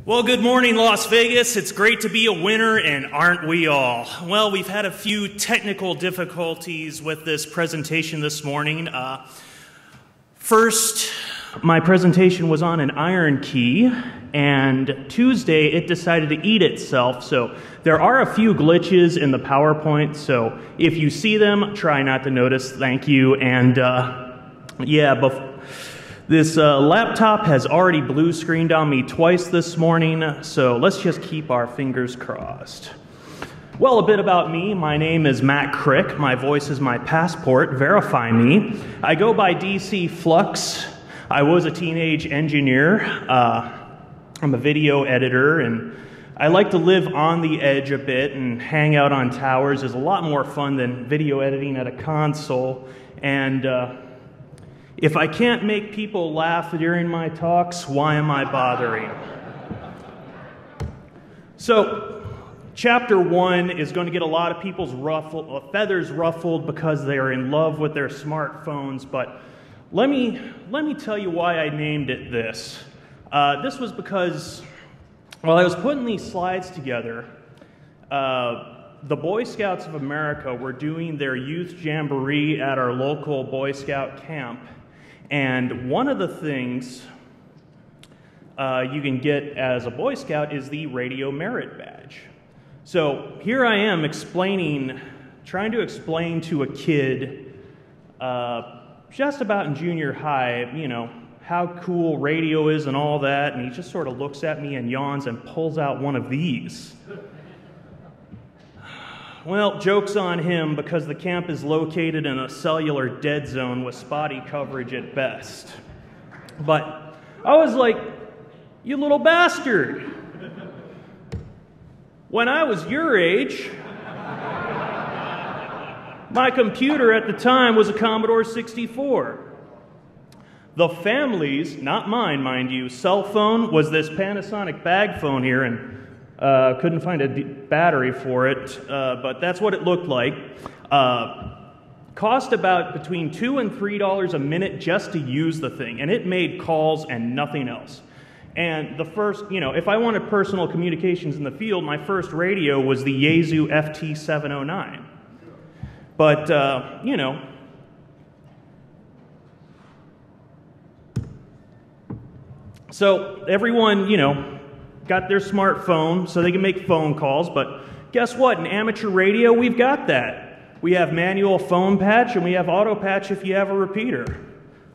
Well, good morning, Las Vegas. It's great to be a winner, and aren't we all? Well, we've had a few technical difficulties with this presentation this morning. First, my presentation was on an iron key, and Tuesday it decided to eat itself, so there are a few glitches in the PowerPoint, so if you see them, try not to notice. Thank you. And this laptop has already blue screened on me twice this morning, so let's just keep our fingers crossed. Well, a bit about me. My name is Matt Crick. My voice is my passport. Verify me. I go by DC Flux. I was a teenage engineer. I'm a video editor, and I like to live on the edge a bit and hang out on towers. Is a lot more fun than video editing at a console. And if I can't make people laugh during my talks, why am I bothering? So, Chapter 1 is going to get a lot of people's feathers ruffled because they are in love with their smartphones, but let me tell you why I named it this. This was because while I was putting these slides together, the Boy Scouts of America were doing their youth jamboree at our local Boy Scout camp. And one of the things you can get as a Boy Scout is the Radio Merit Badge. So here I am trying to explain to a kid just about in junior high, you know, how cool radio is and all that, and he just sort of looks at me and yawns and pulls out one of these. Well, joke's on him because the camp is located in a cellular dead zone with spotty coverage at best. But I was like, you little bastard. When I was your age, my computer at the time was a Commodore 64. The family's, not mine, mind you, cell phone was this Panasonic bag phone here, and couldn't find a battery for it, but that's what it looked like. Cost about between $2 and $3 a minute just to use the thing, and it made calls and nothing else. And the first, you know, if I wanted personal communications in the field, my first radio was the Yaesu FT709. But, you know, so everyone, you know, got their smartphone so they can make phone calls, but guess what? In amateur radio, we've got that. We have manual phone patch, and we have auto patch if you have a repeater.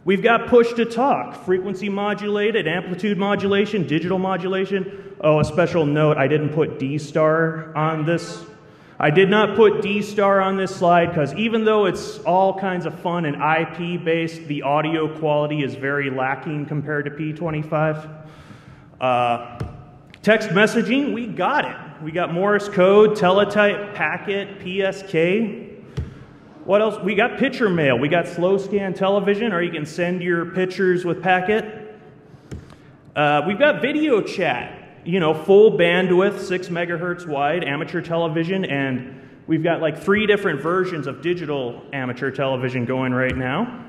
We've got push to talk, frequency modulated, amplitude modulation, digital modulation. Oh, a special note, I didn't put D-star on this. I did not put D-star on this slide because even though it's all kinds of fun and IP-based, the audio quality is very lacking compared to P25. Text messaging, we got it. We got Morse code, teletype, packet, PSK. What else? We got picture mail. We got slow scan television, or you can send your pictures with packet. We've got video chat, you know, full bandwidth, 6 megahertz wide, amateur television, and we've got like 3 different versions of digital amateur television going right now.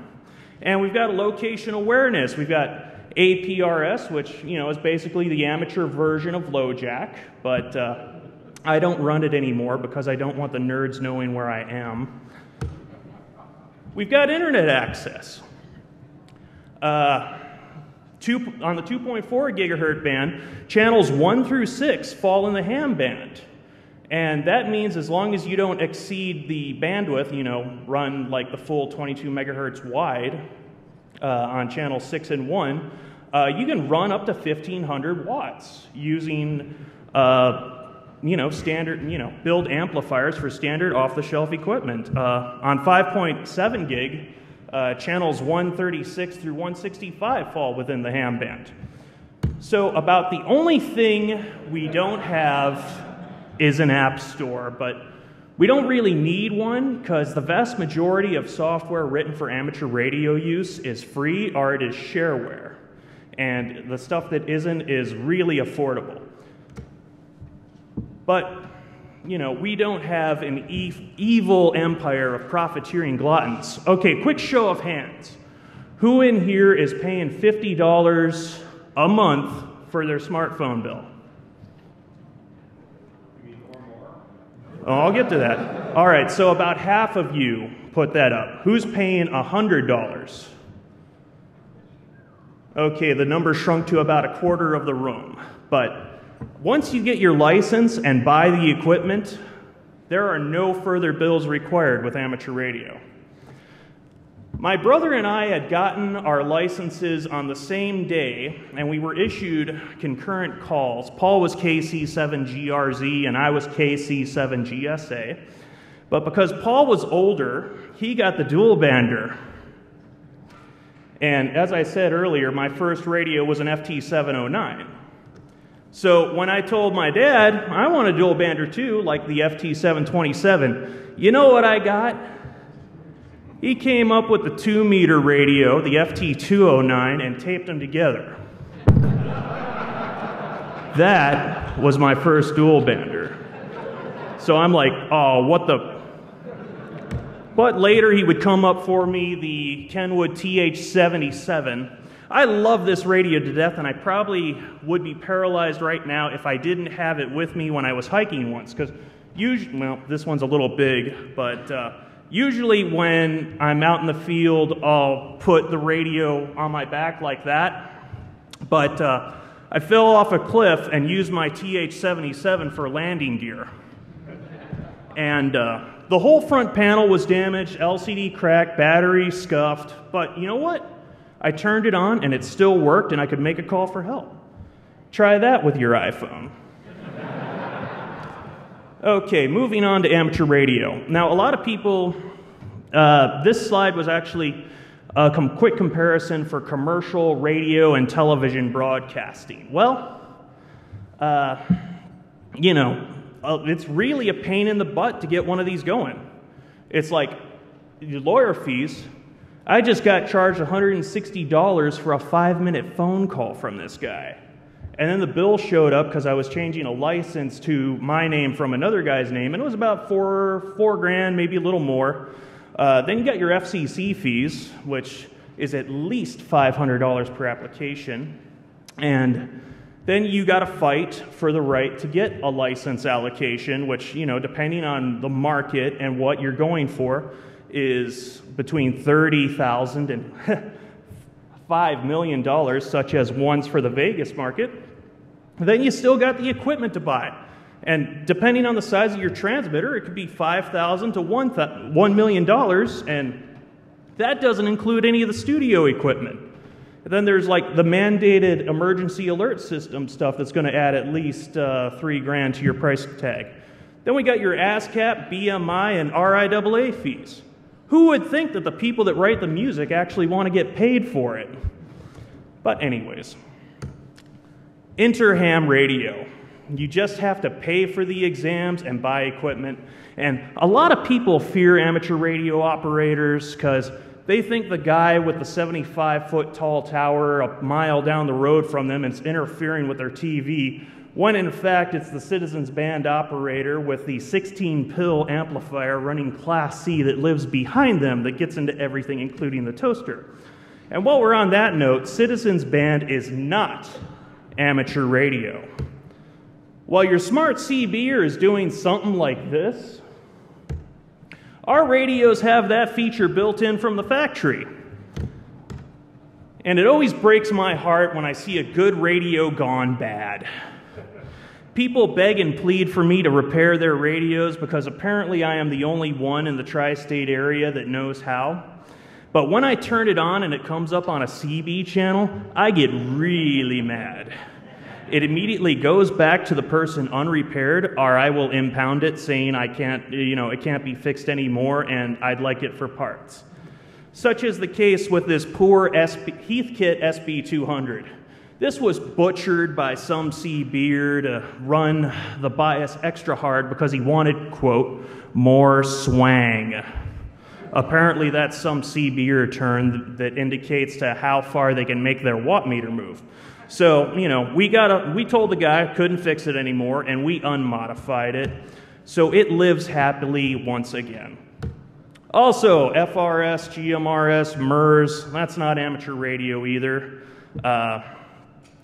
And we've got location awareness. We've got APRS, which, you know, is basically the amateur version of LoJack, but I don't run it anymore because I don't want the nerds knowing where I am. We've got internet access. On the 2.4 gigahertz band, channels 1 through 6 fall in the ham band. And that means as long as you don't exceed the bandwidth, you know, run like the full 22 megahertz wide on channel 6 and 1, you can run up to 1,500 watts using, you know, standard, you know, build amplifiers for standard off-the-shelf equipment. On 5.7 gig, channels 136 through 165 fall within the ham band. So about the only thing we don't have is an app store, but we don't really need one because the vast majority of software written for amateur radio use is free or it is shareware. And the stuff that isn't is really affordable. But, you know, we don't have an evil empire of profiteering gluttons. Okay, quick show of hands. Who in here is paying $50 a month for their smartphone bill? Oh, I'll get to that. All right, so about half of you put that up. Who's paying $100? Okay, the number shrunk to about a quarter of the room. But once you get your license and buy the equipment, there are no further bills required with amateur radio. My brother and I had gotten our licenses on the same day, and we were issued concurrent calls. Paul was KC7GRZ, and I was KC7GSA. But because Paul was older, he got the dual bander. And as I said earlier, my first radio was an FT709. So when I told my dad, I want a dual bander too, like the FT727, you know what I got? He came up with the 2-meter radio, the FT209, and taped them together. That was my first dual bander. So I'm like, oh, what the... But later he would come up for me, the Kenwood TH77. I love this radio to death, and I probably would be paralyzed right now if I didn't have it with me when I was hiking once, because usually, well, this one's a little big, but usually when I'm out in the field, I'll put the radio on my back like that. But I fell off a cliff and used my TH77 for landing gear. And the whole front panel was damaged, LCD cracked, battery scuffed. But you know what? I turned it on and it still worked, and I could make a call for help. Try that with your iPhone. Okay, moving on to amateur radio. Now, a lot of people, this slide was actually a quick comparison for commercial radio and television broadcasting. Well, you know, it's really a pain in the butt to get one of these going. It's like lawyer fees. I just got charged $160 for a 5-minute phone call from this guy. And then the bill showed up because I was changing a license to my name from another guy's name, and it was about four grand, maybe a little more. Then you got your FCC fees, which is at least $500 per application. And then you got to fight for the right to get a license allocation, which, you know, depending on the market and what you're going for, is between $30,000 and $5 million, such as ones for the Vegas market. Then you still got the equipment to buy. And depending on the size of your transmitter, it could be $5,000 to $1 million, and that doesn't include any of the studio equipment. And then there's like the mandated emergency alert system stuff that's going to add at least $3 grand to your price tag. Then we got your ASCAP, BMI, and RIAA fees. Who would think that the people that write the music actually want to get paid for it? But anyways, Interham radio. You just have to pay for the exams and buy equipment. And a lot of people fear amateur radio operators because they think the guy with the 75-foot tall tower a mile down the road from them is interfering with their TV, when in fact it's the Citizens Band operator with the 16-pill amplifier running Class C that lives behind them that gets into everything, including the toaster. And while we're on that note, Citizens Band is not amateur radio. While your smart CBer is doing something like this, our radios have that feature built in from the factory. And it always breaks my heart when I see a good radio gone bad. People beg and plead for me to repair their radios because apparently I am the only one in the tri-state area that knows how. But when I turn it on and it comes up on a CB channel, I get really mad. It immediately goes back to the person unrepaired, or I will impound it saying I can't, it can't be fixed anymore and I'd like it for parts. Such is the case with this poor Heathkit SB200. This was butchered by some CBer to run the bias extra hard because he wanted, quote, more swang. Apparently that's some CBer term that indicates to how far they can make their watt meter move. So, we told the guy couldn't fix it anymore, and we unmodified it. So it lives happily once again. Also, FRS, GMRS, MERS, that's not amateur radio either.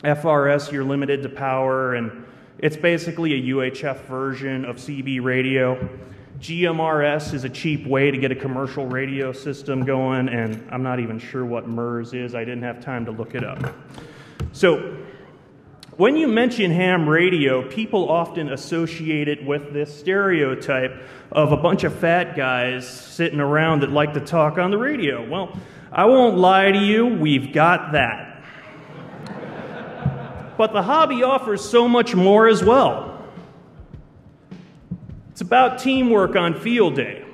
FRS, you're limited to power, and it's basically a UHF version of CB radio. GMRS is a cheap way to get a commercial radio system going, and I'm not even sure what MERS is. I didn't have time to look it up. So when you mention ham radio, people often associate it with this stereotype of a bunch of fat guys sitting around that like to talk on the radio. Well, I won't lie to you, we've got that. But the hobby offers so much more as well. It's about teamwork on field day.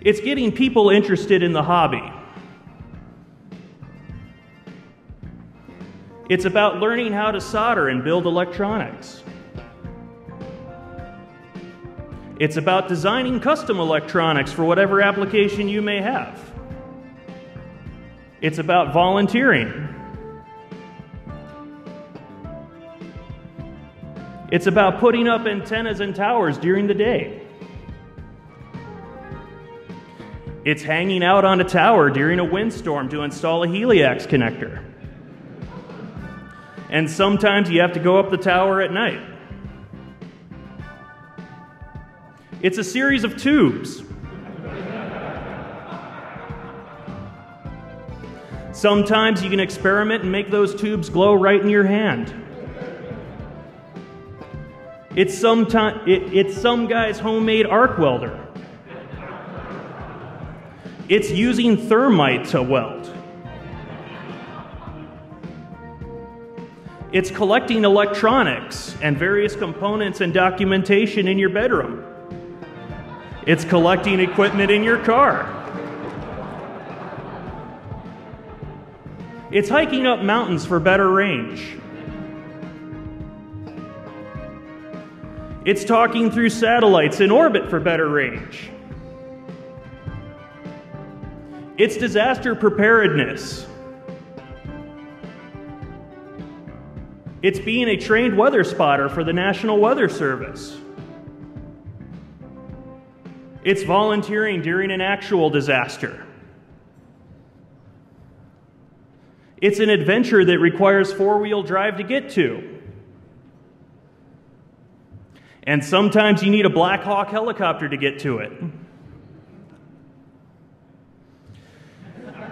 It's getting people interested in the hobby. It's about learning how to solder and build electronics. It's about designing custom electronics for whatever application you may have. It's about volunteering. It's about putting up antennas and towers during the day. It's hanging out on a tower during a windstorm to install a heliax connector. And sometimes you have to go up the tower at night. It's a series of tubes. Sometimes you can experiment and make those tubes glow right in your hand. It's some guy's homemade arc welder. It's using thermite to weld. It's collecting electronics and various components and documentation in your bedroom. It's collecting equipment in your car. It's hiking up mountains for better range. It's talking through satellites in orbit for better range. It's disaster preparedness. It's being a trained weather spotter for the National Weather Service. It's volunteering during an actual disaster. It's an adventure that requires four-wheel drive to get to. And sometimes you need a Black Hawk helicopter to get to it.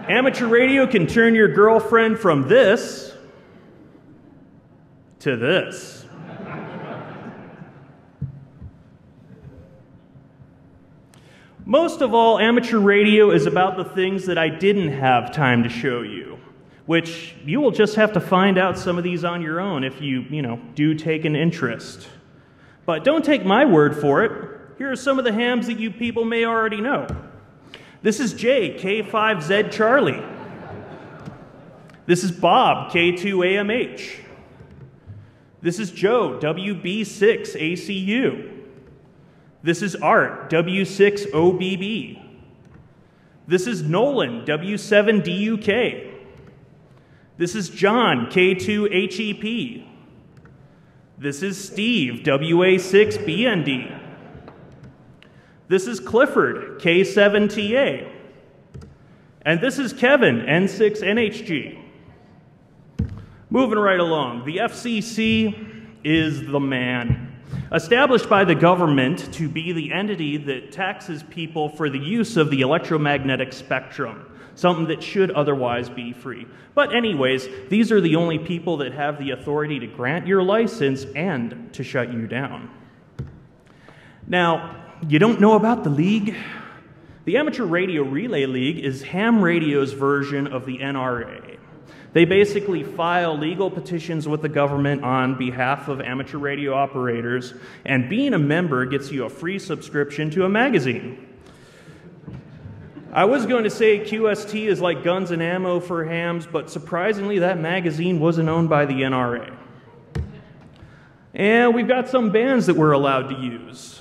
Amateur radio can turn your girlfriend from this to this. Most of all, amateur radio is about the things that I didn't have time to show you, which you will just have to find out some of these on your own if you do take an interest. But don't take my word for it. Here are some of the hams that you people may already know. This is Jay, K5Z Charlie. This is Bob, K2AMH. This is Joe, WB6 ACU. This is Art, W6 OBB. This is Nolan, W7 DUK. This is John, K2 HEP. This is Steve, WA6 BND. This is Clifford, K7 TA. And this is Kevin, N6 NHG. Moving right along, the FCC is the man. Established by the government to be the entity that taxes people for the use of the electromagnetic spectrum, something that should otherwise be free. But anyways, these are the only people that have the authority to grant your license and to shut you down. Now, you don't know about the League? The Amateur Radio Relay League is ham radio's version of the NRA. They basically file legal petitions with the government on behalf of amateur radio operators, and being a member gets you a free subscription to a magazine. I was going to say QST is like guns and ammo for hams, but surprisingly that magazine wasn't owned by the NRA. And we've got some bands that we're allowed to use.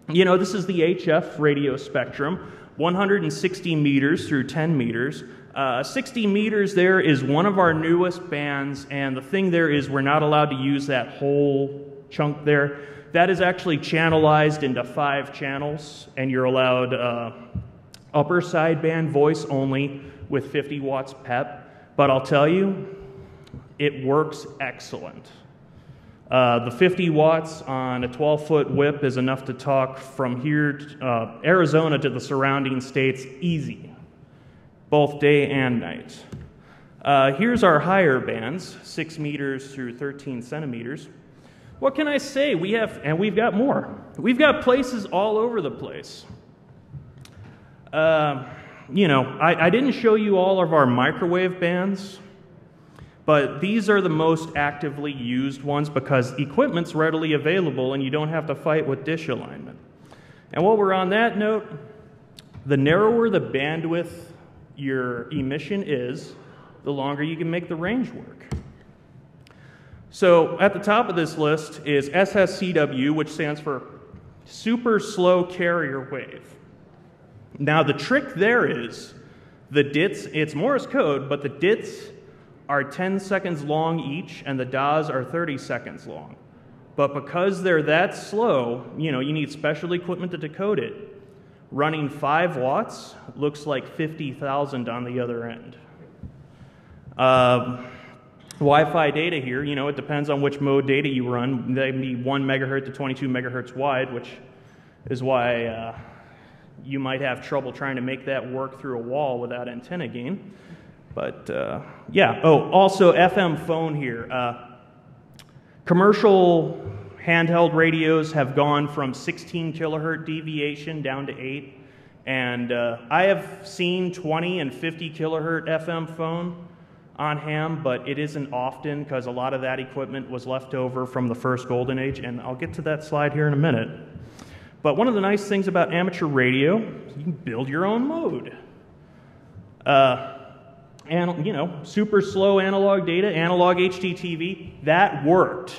This is the HF radio spectrum, 160 meters through 10 meters. 60 meters there is one of our newest bands, and the thing there is we're not allowed to use that whole chunk there. That is actually channelized into 5 channels, and you're allowed upper sideband voice only with 50 watts PEP, but I'll tell you, it works excellent. The 50 watts on a 12-foot whip is enough to talk from here, Arizona, to the surrounding states easy, both day and night. Here's our higher bands, 6 meters through 13 centimeters. What can I say? We've got more. We've got places all over the place. You know, I didn't show you all of our microwave bands, but these are the most actively used ones because equipment's readily available and you don't have to fight with dish alignment. And while we're on that note, the narrower the bandwidth your emission is, the longer you can make the range work. So at the top of this list is SSCW, which stands for Super Slow Carrier Wave. Now the trick there is the DITs, it's Morse code, but the DITs are 10 seconds long each and the DAs are 30 seconds long. But because they're that slow, you know, you need special equipment to decode it. Running 5 watts looks like 50,000 on the other end. Wi-Fi data here, you know, it depends on which mode data you run. They can be 1 megahertz to 22 megahertz wide, which is why you might have trouble trying to make that work through a wall without antenna gain. But yeah, oh, also FM phone here. Commercial handheld radios have gone from 16 kilohertz deviation down to 8. And I have seen 20 and 50 kilohertz FM phone on ham, but it isn't often because a lot of that equipment was left over from the first golden age, and I'll get to that slide here in a minute. But one of the nice things about amateur radio, you can build your own mode. And, you know, super slow analog data, analog HDTV, that worked.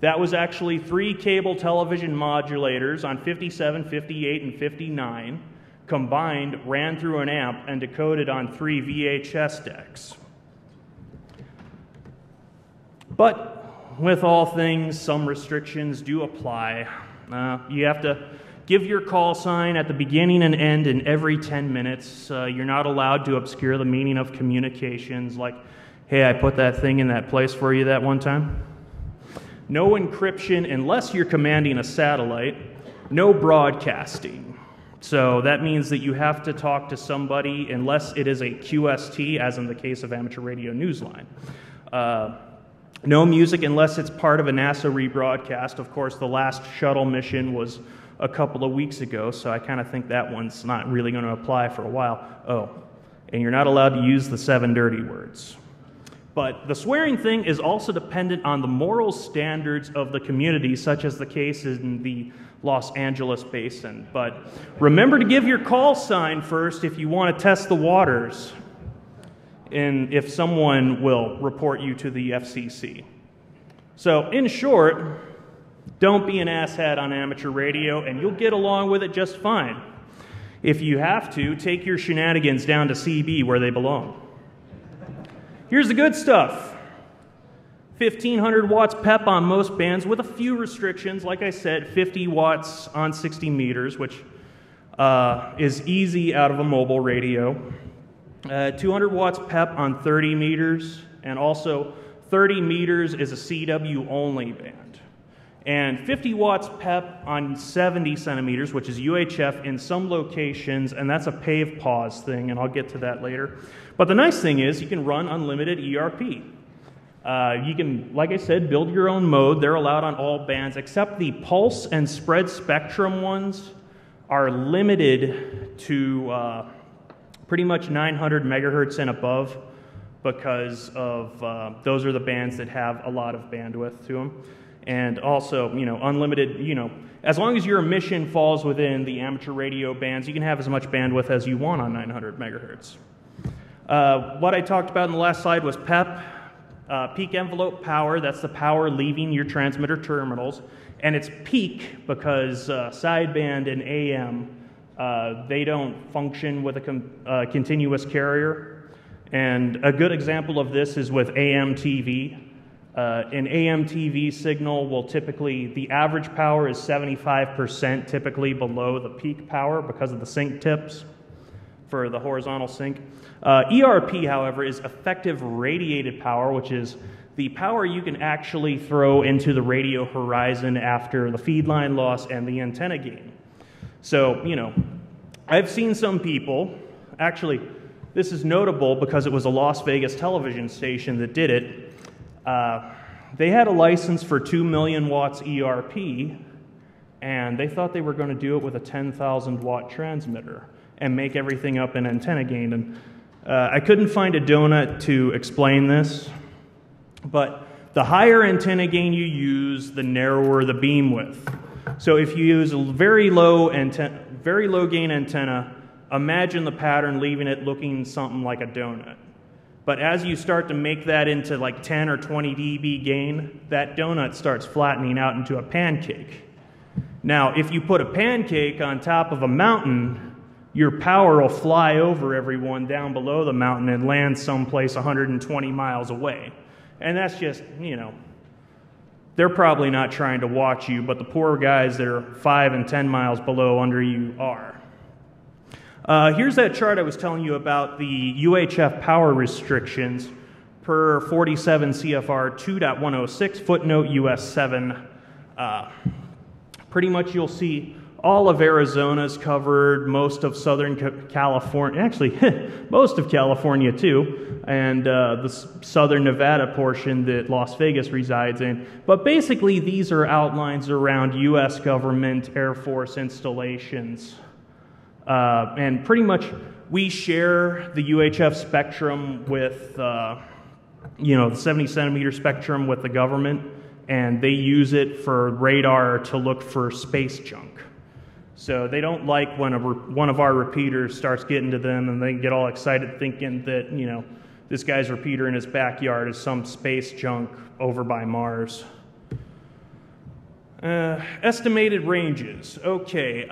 That was actually 3 cable television modulators on 57, 58, and 59, combined, ran through an amp, and decoded on 3 VHS decks. But with all things, some restrictions do apply. You have to give your call sign at the beginning and end in every 10 minutes. You're not allowed to obscure the meaning of communications like, hey, I put that thing in that place for you that one time. No encryption unless you're commanding a satellite. No broadcasting. So that means that you have to talk to somebody unless it is a QST, as in the case of Amateur Radio Newsline. No music unless it's part of a NASA rebroadcast. Of course, the last shuttle mission was a couple of weeks ago, so I kind of think that one's not really going to apply for a while. Oh, and you're not allowed to use the 7 dirty words. But the swearing thing is also dependent on the moral standards of the community, such as the case in the Los Angeles basin. But remember to give your call sign first if you want to test the waters, and if someone will report you to the FCC. So in short, don't be an asshat on amateur radio and you'll get along with it just fine. If you have to, take your shenanigans down to CB where they belong. Here's the good stuff. 1,500 watts PEP on most bands with a few restrictions. Like I said, 50 watts on 60 meters, which is easy out of a mobile radio. 200 watts PEP on 30 meters, and also 30 meters is a CW only band. And 50 watts PEP on 70 centimeters, which is UHF in some locations, and that's a pave pause thing, and I'll get to that later. But the nice thing is you can run unlimited ERP. You can, like I said, build your own mode. They're allowed on all bands, except the pulse and spread spectrum ones are limited to pretty much 900 megahertz and above, because of those are the bands that have a lot of bandwidth to them. And also, you know, unlimited, you know, as long as your emission falls within the amateur radio bands, you can have as much bandwidth as you want on 900 megahertz. What I talked about in the last slide was PEP, peak envelope power. That's the power leaving your transmitter terminals. And it's peak because sideband and AM, they don't function with a continuous carrier. And a good example of this is with AM TV. An AM TV signal will typically, the average power is 75% typically below the peak power because of the sync tips. for the horizontal sync. ERP, however, is effective radiated power, which is the power you can actually throw into the radio horizon after the feed line loss and the antenna gain. So, you know, I've seen some people, actually, this is notable because it was a Las Vegas television station that did it. They had a license for 2 million watts ERP, and they thought they were going to do it with a 10,000 watt transmitter and make everything up in antenna gain. And I couldn't find a donut to explain this, but the higher antenna gain you use, the narrower the beam width. So if you use a very low gain antenna, imagine the pattern leaving it looking something like a donut. But as you start to make that into like 10 or 20 dB gain, that donut starts flattening out into a pancake. Now, if you put a pancake on top of a mountain, your power will fly over everyone down below the mountain and land someplace 120 miles away. And that's just, you know, they're probably not trying to watch you, but the poor guys that are 5 and 10 miles below under you are. Here's that chart I was telling you about, the UHF power restrictions per 47 CFR 2.106, footnote US 7. Pretty much you'll see all of Arizona's covered, most of Southern California, actually most of California too, and the Southern Nevada portion that Las Vegas resides in. But basically these are outlines around US government, Air Force installations. And pretty much we share the UHF spectrum with, you know, the 70 centimeter spectrum with the government, and they use it for radar to look for space junk. So they don't like when one of our repeaters starts getting to them and they get all excited thinking that, you know, this guy's repeater in his backyard is some space junk over by Mars. Estimated ranges. Okay.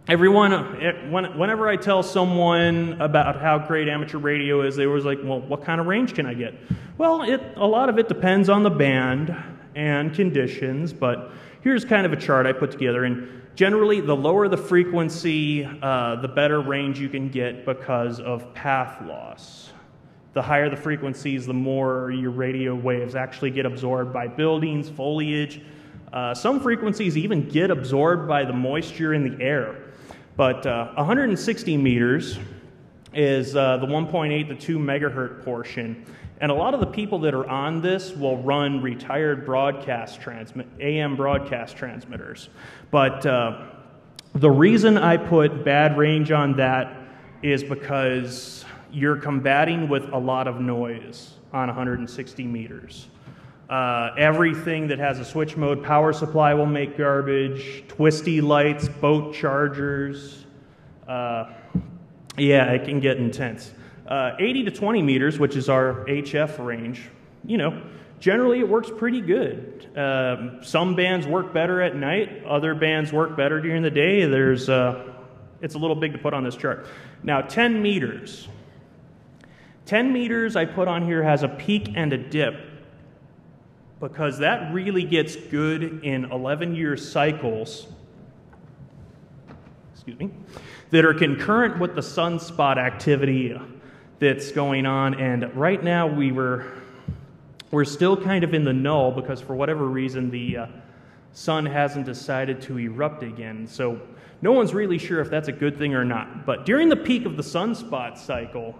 Whenever I tell someone about how great amateur radio is, they always like, well, what kind of range can I get? Well, a lot of it depends on the band and conditions, but here's kind of a chart I put together. And generally, the lower the frequency, the better range you can get because of path loss. The higher the frequencies, the more your radio waves actually get absorbed by buildings, foliage. Some frequencies even get absorbed by the moisture in the air. But 160 meters is the 1.8 to 2 megahertz portion. And a lot of the people that are on this will run retired AM broadcast transmitters. But the reason I put bad range on that is because you're combating with a lot of noise on 160 meters. Everything that has a switch mode power supply will make garbage, twisty lights, boat chargers. Yeah, it can get intense. 80 to 20 meters, which is our HF range, you know, generally it works pretty good. Some bands work better at night, other bands work better during the day. It's a little big to put on this chart. Now, 10 meters. 10 meters I put on here has a peak and a dip, because that really gets good in 11-year cycles, excuse me, that are concurrent with the sunspot activity that's going on. And right now we're still kind of in the null because for whatever reason the sun hasn't decided to erupt again. So no one's really sure if that's a good thing or not. But during the peak of the sunspot cycle,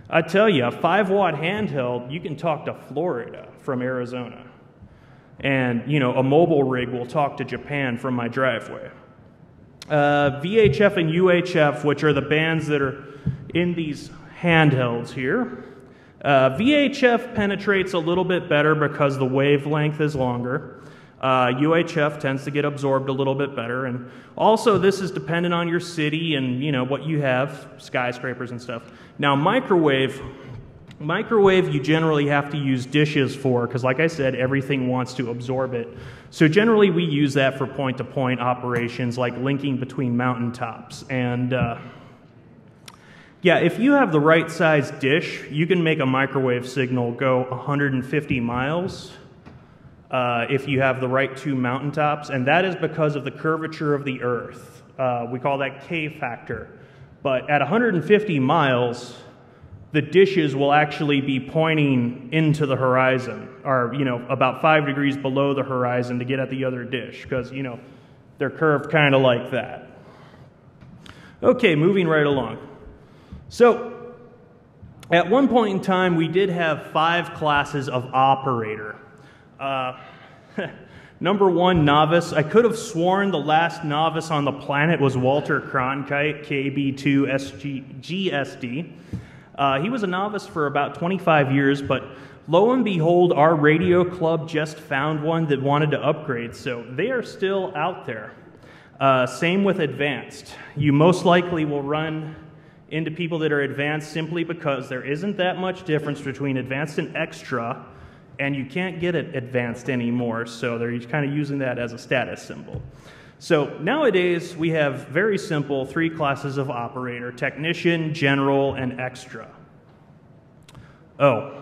I tell you, a 5-watt handheld, you can talk to Florida from Arizona. And, you know, a mobile rig will talk to Japan from my driveway. VHF and UHF, which are the bands that are in these handhelds here. VHF penetrates a little bit better because the wavelength is longer. UHF tends to get absorbed a little bit better. And also, this is dependent on your city and, you know, what you have, skyscrapers and stuff. Now, microwave, you generally have to use dishes for, because like I said, everything wants to absorb it. So generally we use that for point-to-point operations, like linking between mountaintops. And yeah, if you have the right size dish, you can make a microwave signal go 150 miles if you have the right 2 mountaintops, and that is because of the curvature of the Earth. We call that K factor. But at 150 miles, the dishes will actually be pointing into the horizon, or, about 5 degrees below the horizon to get at the other dish, because, they're curved kind of like that. Okay, moving right along. So, at one point in time, we did have 5 classes of operator. Number 1, novice. I could have sworn the last novice on the planet was Walter Cronkite, KB2GSD. He was a novice for about 25 years, but lo and behold, our radio club just found one that wanted to upgrade, so they are still out there. Same with advanced. You most likely will run into people that are advanced simply because there isn't that much difference between advanced and extra, and you can't get it advanced anymore, so they're kind of using that as a status symbol. So nowadays, we have very simple 3 classes of operator: technician, general, and extra. Oh,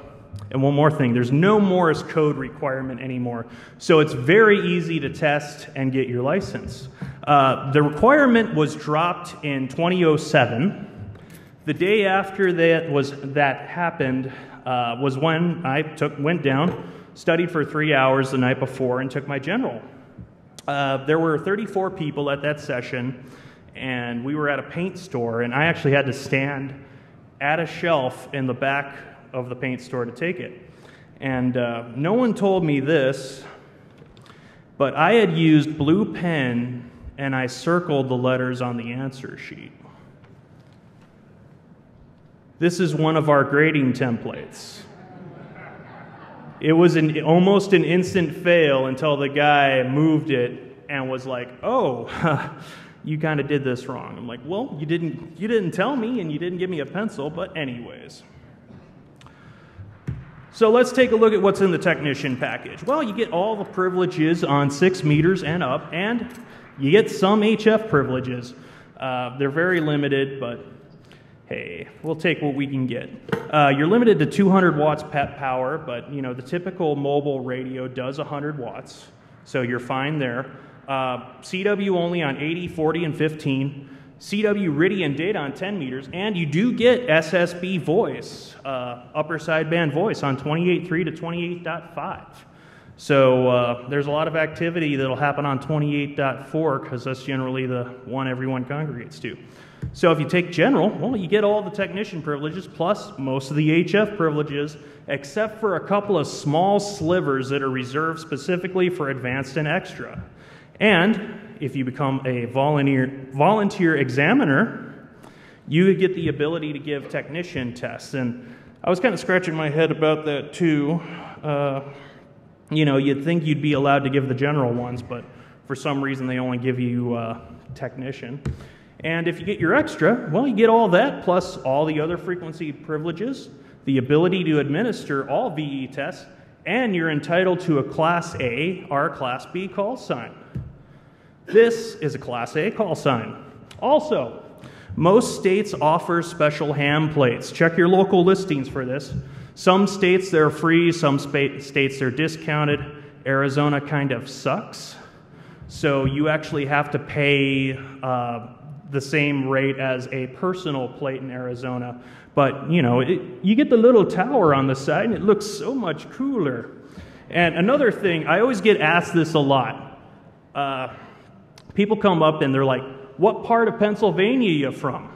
and one more thing, there's no Morse code requirement anymore, so it's very easy to test and get your license. The requirement was dropped in 2007. The day after that happened was when I went down, studied for 3 hours the night before, and took my general. There were 34 people at that session, and we were at a paint store, and I actually had to stand at a shelf in the back of the paint store to take it. And no one told me this, but I had used blue pen, and I circled the letters on the answer sheet. This is one of our grading templates. It was almost an instant fail until the guy moved it and was like, "Oh, you kind of did this wrong." I'm like, "Well, you didn't tell me, and you didn't give me a pencil." But anyways, so let's take a look at what's in the technician package. Well, you get all the privileges on 6 meters and up, and you get some HF privileges. They're very limited, but hey, we'll take what we can get. You're limited to 200 watts PEP power, but the typical mobile radio does 100 watts, so you're fine there. CW only on 80, 40, and 15. CW Ridian data on 10 meters, and you do get SSB voice, upper sideband voice on 28.3 to 28.5. So there's a lot of activity that'll happen on 28.4 because that's generally the one everyone congregates to. So if you take general, well, you get all the technician privileges plus most of the HF privileges, except for a couple of small slivers that are reserved specifically for advanced and extra. And if you become a volunteer examiner, you get the ability to give technician tests. And I was kind of scratching my head about that too. You'd think you'd be allowed to give the general ones, but for some reason they only give you technician. And if you get your extra, well, you get all that plus all the other frequency privileges, the ability to administer all VE tests, and you're entitled to a Class A or Class B call sign. This is a Class A call sign. Also, most states offer special ham plates. Check your local listings for this. Some states they're free, some states they're discounted. Arizona kind of sucks. So you actually have to pay the same rate as a personal plate in Arizona. But, you get the little tower on the side, and it looks so much cooler. And another thing, I always get asked this a lot. People come up and they're like, "What part of Pennsylvania are you from?"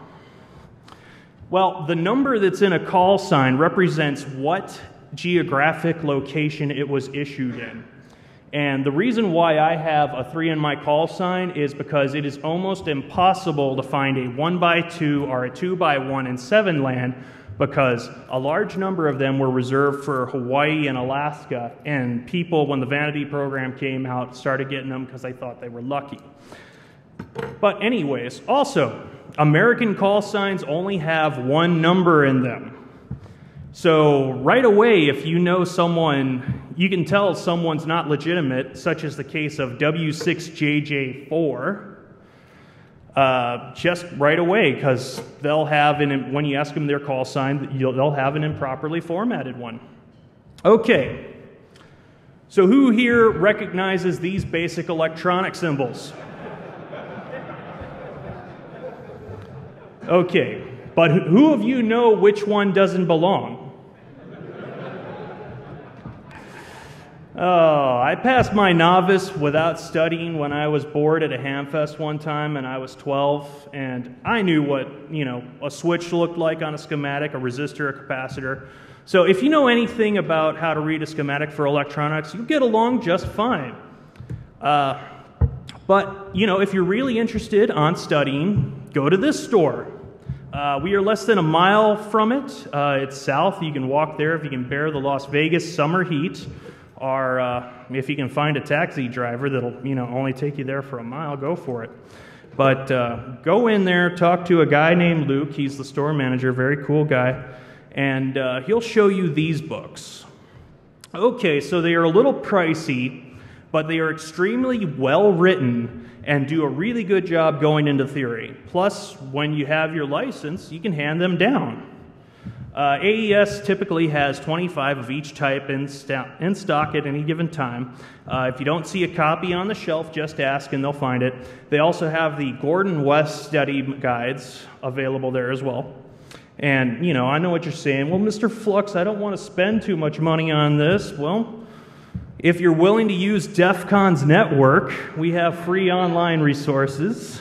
Well, the number that's in a call sign represents what geographic location it was issued in. And the reason why I have a 3 in my call sign is because it is almost impossible to find a 1x2 or a 2x1 in 7 land, because a large number of them were reserved for Hawaii and Alaska, and people, when the vanity program came out, started getting them because they thought they were lucky. But anyways, also, American call signs only have 1 number in them. So right away, if you know someone, you can tell someone's not legitimate, such as the case of W6JJ4, just right away, because they'll have, when you ask them their call sign, they'll have an improperly formatted one. Okay, so who here recognizes these basic electronic symbols? Okay, but who of you know which one doesn't belong? Oh, I passed my novice without studying when I was bored at a hamfest one time, and I was 12, and I knew what, a switch looked like on a schematic, a resistor, a capacitor. So if you know anything about how to read a schematic for electronics, you get along just fine. But, if you're really interested on studying, go to this store. We are less than a mile from it. It's south. You can walk there if you can bear the Las Vegas summer heat. Or if you can find a taxi driver that'll, only take you there for a mile, go for it. But go in there, talk to a guy named Luke. He's the store manager, very cool guy. And he'll show you these books. Okay, so they are a little pricey, but they are extremely well written and do a really good job going into theory. Plus, when you have your license, you can hand them down. AES typically has 25 of each type in stock at any given time. If you don't see a copy on the shelf, just ask and they'll find it. They also have the Gordon West study guides available there as well. And, I know what you're saying. Well, Mr. Flux, I don't want to spend too much money on this. Well, if you're willing to use DEFCON's network, we have free online resources.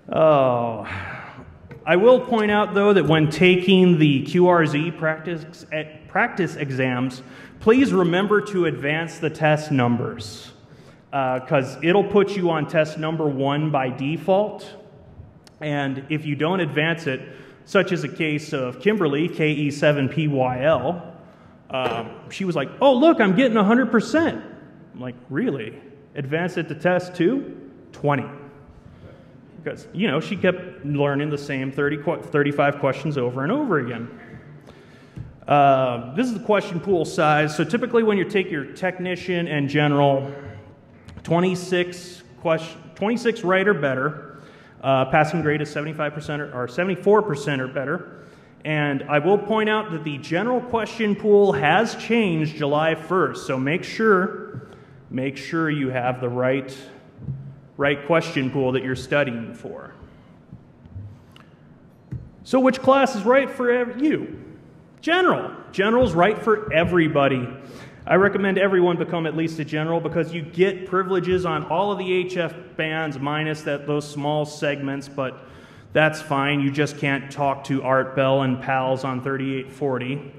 Oh... I will point out, though, that when taking the QRZ practice exams, please remember to advance the test numbers, because it'll put you on test number 1 by default. And if you don't advance it, such as a case of Kimberly, KE7PYL, she was like, oh, look, I'm getting 100%. I'm like, really? Advance it to test 2? 20. Because, she kept learning the same 35 questions over and over again. This is the question pool size. So typically when you take your technician and general, 26 right or better. Passing grade is 75% or 74% or better. And I will point out that the general question pool has changed July 1st. So make sure you have the right question pool that you're studying for. So which class is right for you? General. General's right for everybody. I recommend everyone become at least a general because you get privileges on all of the HF bands minus those small segments, but that's fine. You just can't talk to Art Bell and pals on 3840.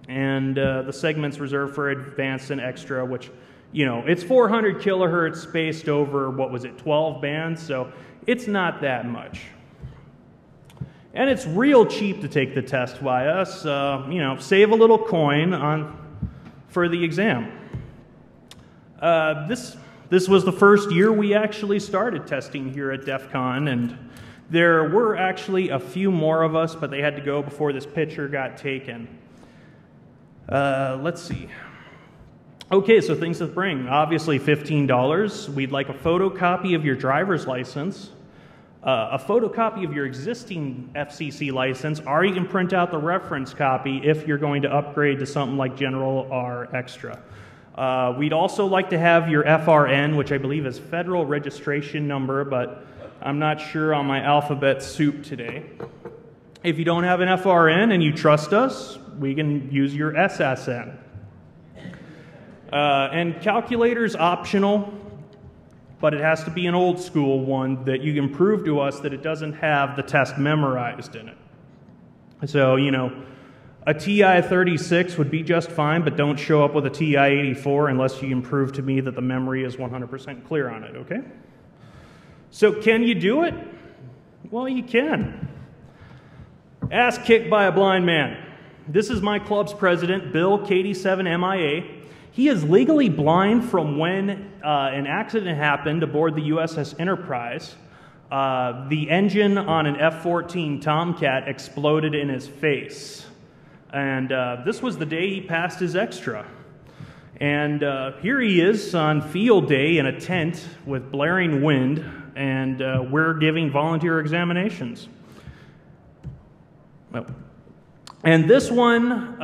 And the segments reserved for advanced and extra, which it's 400 kilohertz spaced over, 12 bands, so it's not that much. And it's real cheap to take the test by us, save a little coin for the exam. This was the first year we actually started testing here at DEFCON, and there were actually a few more of us, but they had to go before this picture got taken. Let's see. Okay, so things to bring. Obviously $15. We'd like a photocopy of your driver's license, a photocopy of your existing FCC license, or you can print out the reference copy if you're going to upgrade to something like General or Extra. We'd also like to have your FRN, which I believe is Federal Registration Number, but I'm not sure on my alphabet soup today. If you don't have an FRN and you trust us, we can use your SSN. And calculator's optional, but it has to be an old school one that you can prove to us that it doesn't have the test memorized in it. So, a TI-36 would be just fine, but don't show up with a TI-84 unless you can prove to me that the memory is 100% clear on it, okay? So can you do it? Well, you can. Ass kicked by a blind man. This is my club's president, Bill, KD7MIA. He is legally blind from when an accident happened aboard the USS Enterprise. The engine on an F-14 Tomcat exploded in his face. And this was the day he passed his extra. And here he is on field day in a tent with blaring wind, and we're giving volunteer examinations. Oh. And this one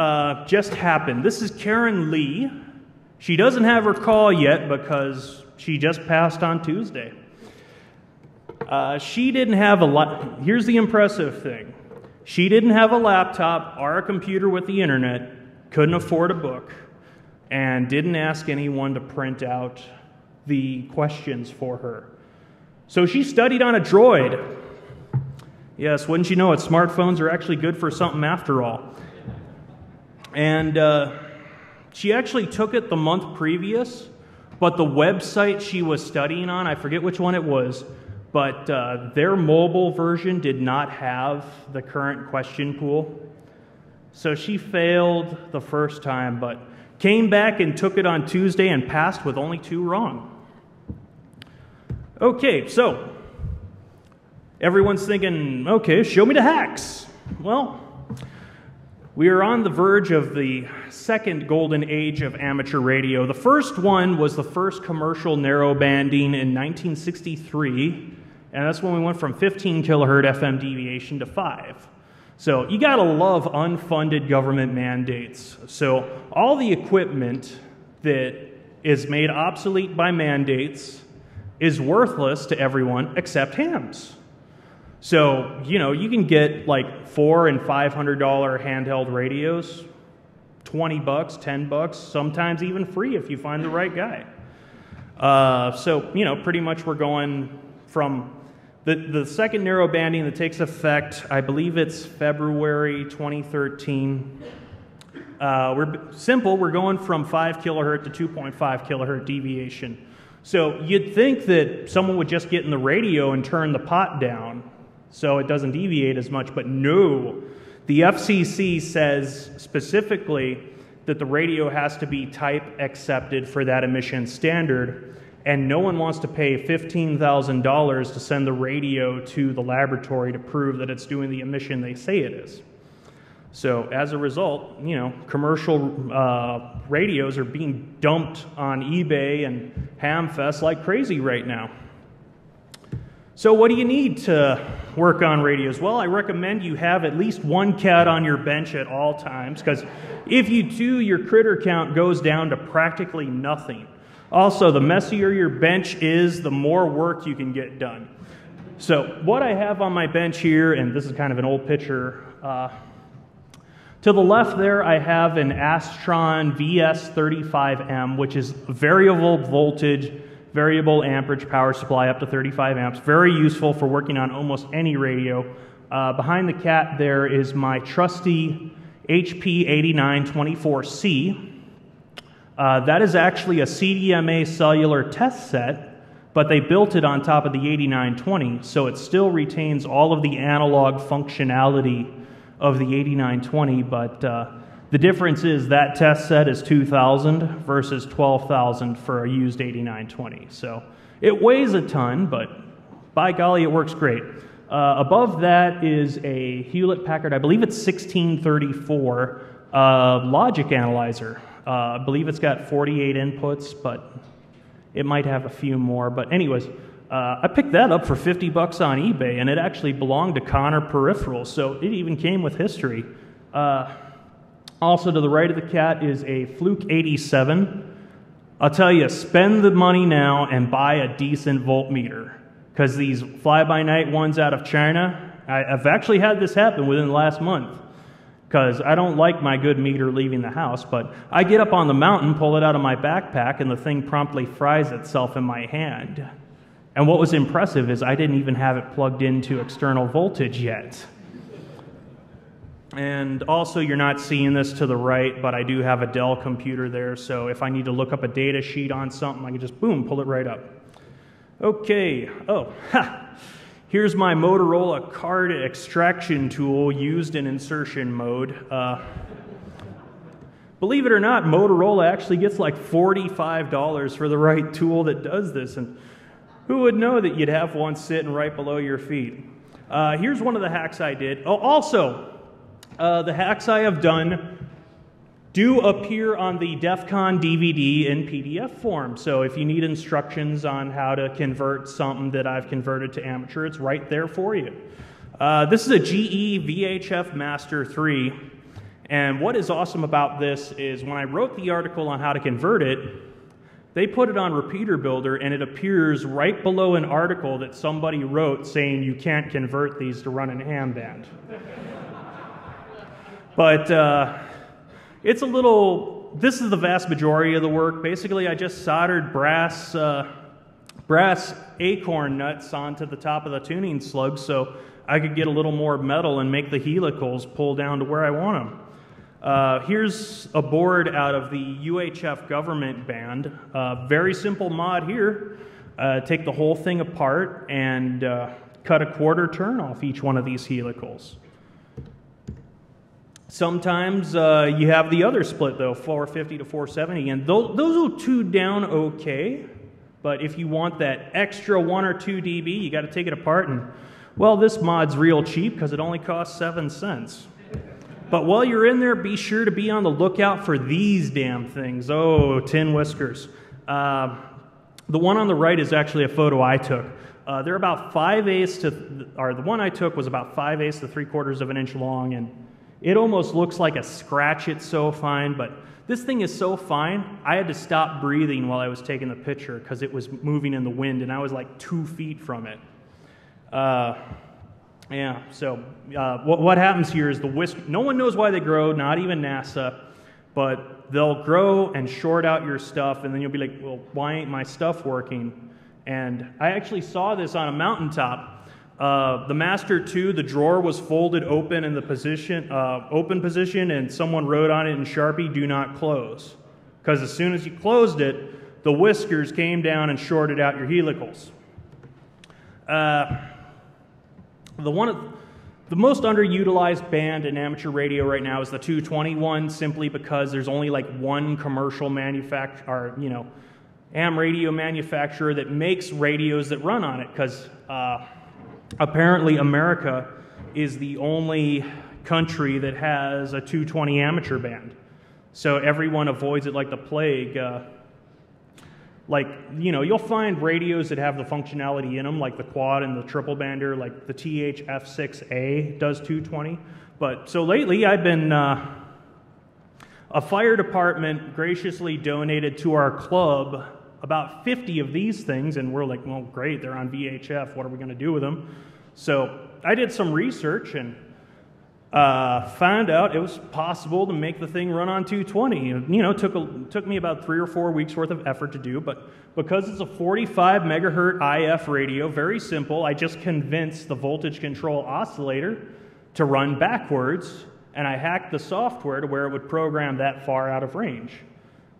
just happened. This is Karen Lee. She doesn't have her call yet because she just passed on Tuesday. She didn't have here's the impressive thing. She didn't have a laptop or a computer with the internet, couldn't afford a book, and didn't ask anyone to print out the questions for her. So she studied on a droid. Yes, wouldn't you know it, smartphones are actually good for something after all. And she actually took it the month previous, but the website she was studying on, I forget which one it was, but their mobile version did not have the current question pool. So she failed the first time, but came back and took it on Tuesday and passed with only 2 wrong. Okay, so everyone's thinking, okay, show me the hacks. Well, we are on the verge of the second golden age of amateur radio. The first one was the first commercial narrowbanding in 1963, and that's when we went from 15 kilohertz FM deviation to 5. So you gotta love unfunded government mandates. So all the equipment that is made obsolete by mandates is worthless to everyone except hams. So, you know, you can get like $400 and $500 handheld radios, $20, $10, sometimes even free if you find the right guy. So, you know, pretty much we're going from the second narrowbanding that takes effect, I believe it's February 2013. We're going from 5 kilohertz to 2.5 kilohertz deviation. So you'd think that someone would just get in the radio and turn the pot down so it doesn't deviate as much, but no. The FCC says specifically that the radio has to be type accepted for that emission standard, and no one wants to pay $15,000 to send the radio to the laboratory to prove that it's doing the emission they say it is. So as a result, you know, commercial radios are being dumped on eBay and Hamfest like crazy right now. So what do you need to work on radios? Well, I recommend you have at least one cat on your bench at all times, because if you do, your critter count goes down to practically nothing. Also, the messier your bench is, the more work you can get done. So what I have on my bench here, and this is kind of an old picture, to the left there, I have an Astron VS35M, which is variable voltage, variable amperage power supply up to 35 amps. Very useful for working on almost any radio. Behind the cat there is my trusty HP8924C. That is actually a CDMA cellular test set, but they built it on top of the 8920, so it still retains all of the analog functionality of the 8920, but the difference is that test set is 2,000 versus 12,000 for a used 8920. So it weighs a ton, but by golly, it works great. Above that is a Hewlett-Packard, I believe it's 1634 logic analyzer. I believe it's got 48 inputs, but it might have a few more. But anyways, I picked that up for $50 on eBay, and it actually belonged to Connor Peripherals, so it even came with history. Also to the right of the cat is a Fluke 87. I'll tell you, spend the money now and buy a decent voltmeter, because these fly-by-night ones out of China, I've actually had this happen within the last month, because I don't like my good meter leaving the house, but I get up on the mountain, pull it out of my backpack, and the thing promptly fries itself in my hand. And what was impressive is I didn't even have it plugged into external voltage yet. And also, you're not seeing this to the right, but I do have a Dell computer there, so if I need to look up a data sheet on something, I can just, boom, pull it right up. Okay, here's my Motorola card extraction tool used in insertion mode. Believe it or not, Motorola actually gets like $45 for the right tool that does this, and who would know that you'd have one sitting right below your feet? Here's one of the hacks I did. Oh, also, the hacks I have done do appear on the DEFCON DVD in PDF form. So if you need instructions on how to convert something that I've converted to amateur, it's right there for you. This is a GE VHF Master 3. And what is awesome about this is when I wrote the article on how to convert it, They put it on Repeater Builder, and it appears right below an article that somebody wrote saying you can't convert these to run in ham band. But it's a little, this is the vast majority of the work. Basically, I just soldered brass acorn nuts onto the top of the tuning slug so I could get a little more metal and make the helicals pull down to where I want them. Here's a board out of the UHF government band. Very simple mod here. Take the whole thing apart and cut a quarter turn off each one of these helicals. Sometimes you have the other split though, 450 to 470, and those will tune down okay, but if you want that extra 1 or 2 dB, you got to take it apart, and well, this mod's real cheap because it only costs 7 cents. But while you're in there, be sure to be on the lookout for these damn things. Oh, tin whiskers. The one on the right is actually a photo I took. They're about 5/8 to, or the one I took was about 5/8 to 3/4 of an inch long, and it almost looks like a scratch, it's so fine, but this thing is so fine, I had to stop breathing while I was taking the picture because it was moving in the wind, and I was like 2 feet from it. Yeah, so what happens here is the whisker, no one knows why they grow, not even NASA, but they'll grow and short out your stuff, and then you'll be like, well, why ain't my stuff working? And I actually saw this on a mountaintop. The Master 2, the drawer was folded open in the position, open position, and someone wrote on it in Sharpie, "Do not close." Because as soon as you closed it, the whiskers came down and shorted out your helicals. The most underutilized band in amateur radio right now is the 221, simply because there's only like one commercial manufacturer, or, AM radio manufacturer that makes radios that run on it, because apparently America is the only country that has a 220 amateur band. So everyone avoids it like the plague. You'll find radios that have the functionality in them, like the quad and the triple bander, like the THF6A does 220. But so lately I've been, a fire department graciously donated to our club about 50 of these things, and we're like, well, great, they're on VHF, what are we going to do with them? So I did some research and found out it was possible to make the thing run on 220. Took me about 3 or 4 weeks worth of effort to do, but because it's a 45 megahertz IF radio, very simple, I just convinced the voltage control oscillator to run backwards, and I hacked the software to where it would program that far out of range.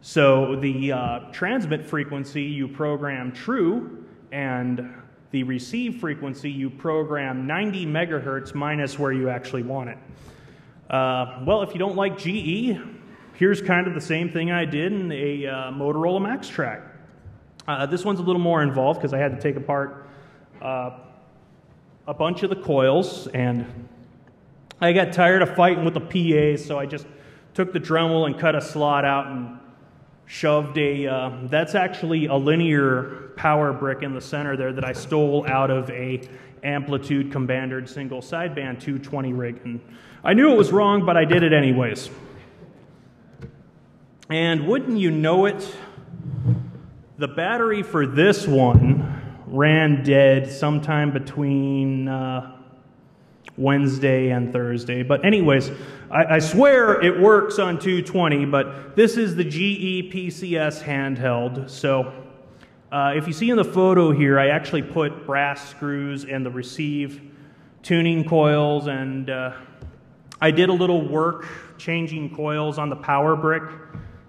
So the transmit frequency you program true, and the receive frequency you program 90 megahertz minus where you actually want it. Well, if you don't like GE, here's kind of the same thing I did in a Motorola Max Track. This one's a little more involved because I had to take apart a bunch of the coils, and I got tired of fighting with the PAs, so I just took the Dremel and cut a slot out and shoved that's actually a linear power brick in the center there that I stole out of a amplitude combandered single sideband 220 rig. And I knew it was wrong, but I did it anyways. And wouldn't you know it, the battery for this one ran dead sometime between Wednesday and Thursday. But anyways, I swear it works on 220, but this is the GE PCS handheld. So if you see in the photo here, I actually put brass screws in the receive tuning coils, and I did a little work changing coils on the power brick,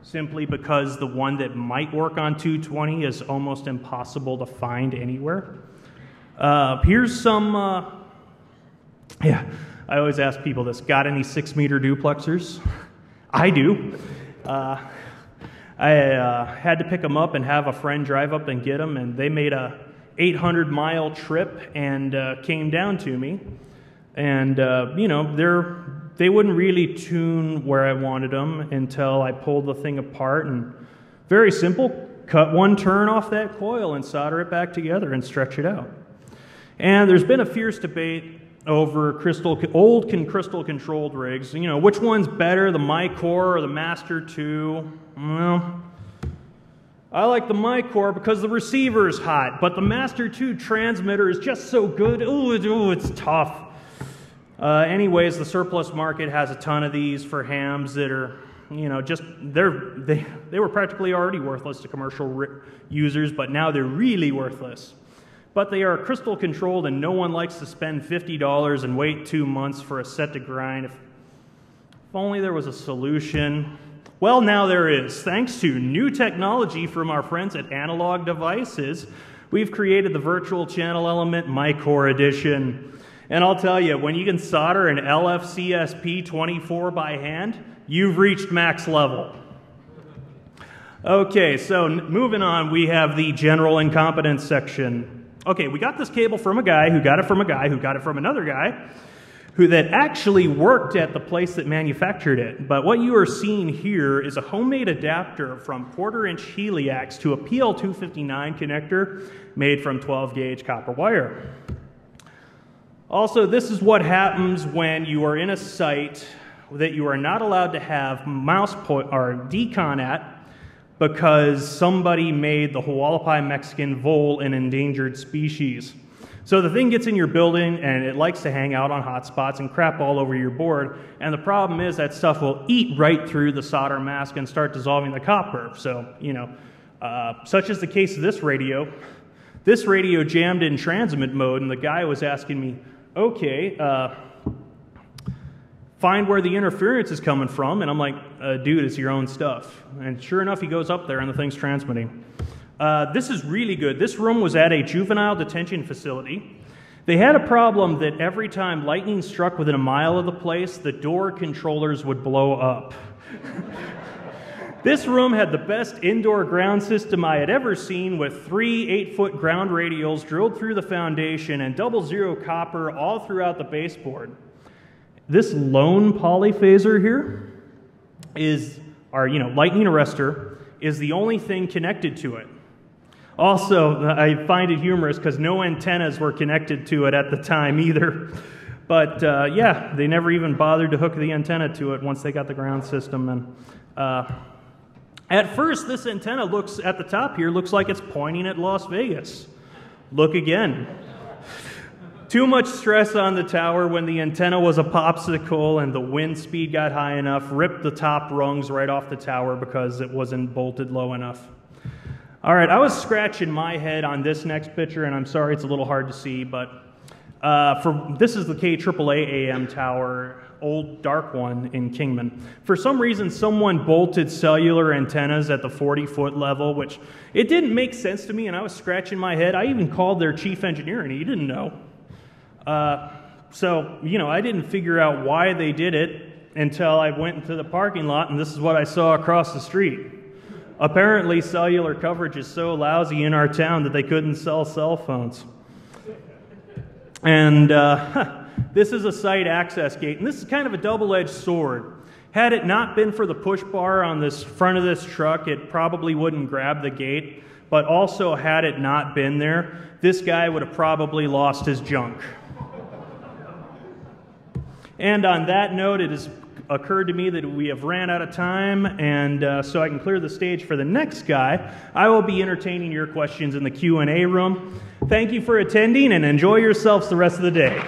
simply because the one that might work on 220 is almost impossible to find anywhere. Here's some yeah, I always ask people this, got any 6-meter duplexers? I do. I had to pick them up and have a friend drive up and get them, and they made a 800-mile trip and came down to me. And, they wouldn't really tune where I wanted them until I pulled the thing apart, and very simple, cut one turn off that coil and solder it back together and stretch it out. And there's been a fierce debate over old crystal controlled rigs. Which one's better, the MyCore or the Master 2? Well, I like the Mycore because the receiver is hot, but the Master 2 transmitter is just so good. Ooh, it's tough. Anyways, the surplus market has a ton of these for hams that are, they were practically already worthless to commercial users, but now they're really worthless. But they are crystal controlled, and no one likes to spend $50 and wait 2 months for a set to grind. If only there was a solution. Well, now there is. Thanks to new technology from our friends at Analog Devices, we've created the Virtual Channel Element Mycore Edition. And I'll tell you, when you can solder an LFCSP24 by hand, you've reached max level. Okay, so moving on, we have the general incompetence section. Okay, we got this cable from a guy who got it from a guy who got it from another guy who that actually worked at the place that manufactured it. But what you are seeing here is a homemade adapter from 1/4-inch Heliax to a PL259 connector made from 12-gauge copper wire. Also, this is what happens when you are in a site that you are not allowed to have mouse or DEFCON at because somebody made the Hualapai Mexican vole an endangered species. So the thing gets in your building and it likes to hang out on hot spots and crap all over your board. And the problem is that stuff will eat right through the solder mask and start dissolving the copper. So, such is the case of this radio. This radio jammed in transmit mode, and the guy was asking me, okay, find where the interference is coming from. And I'm like, dude, it's your own stuff. And sure enough, he goes up there and the thing's transmitting. This is really good. This room was at a juvenile detention facility. They had a problem that every time lightning struck within a mile of the place, the door controllers would blow up. This room had the best indoor ground system I had ever seen, with 3 8-foot ground radials drilled through the foundation and 00 copper all throughout the baseboard. This lone polyphaser here is our, lightning arrestor, is the only thing connected to it. Also, I find it humorous because no antennas were connected to it at the time either. But yeah, they never even bothered to hook the antenna to it once they got the ground system. And at first, this antenna looks, at the top here, looks like it's pointing at Las Vegas. Look again. Too much stress on the tower when the antenna was a popsicle and the wind speed got high enough, ripped the top rungs right off the tower because it wasn't bolted low enough. All right, I was scratching my head on this next picture, and I'm sorry it's a little hard to see, but this is the KAAA AM tower, old dark one in Kingman. For some reason, someone bolted cellular antennas at the 40-foot level, which it didn't make sense to me, and I was scratching my head. I even called their chief engineer, and he didn't know. So, I didn't figure out why they did it until I went into the parking lot, and this is what I saw across the street. Apparently, cellular coverage is so lousy in our town that they couldn't sell cell phones. And this is a site access gate, and this is kind of a double-edged sword. Had it not been for the push bar on this front of this truck, it probably wouldn't grab the gate. But also, had it not been there, this guy would have probably lost his junk. And on that note, it has occurred to me that we have ran out of time, and so I can clear the stage for the next guy. I will be entertaining your questions in the Q&A room. Thank you for attending, and enjoy yourselves the rest of the day.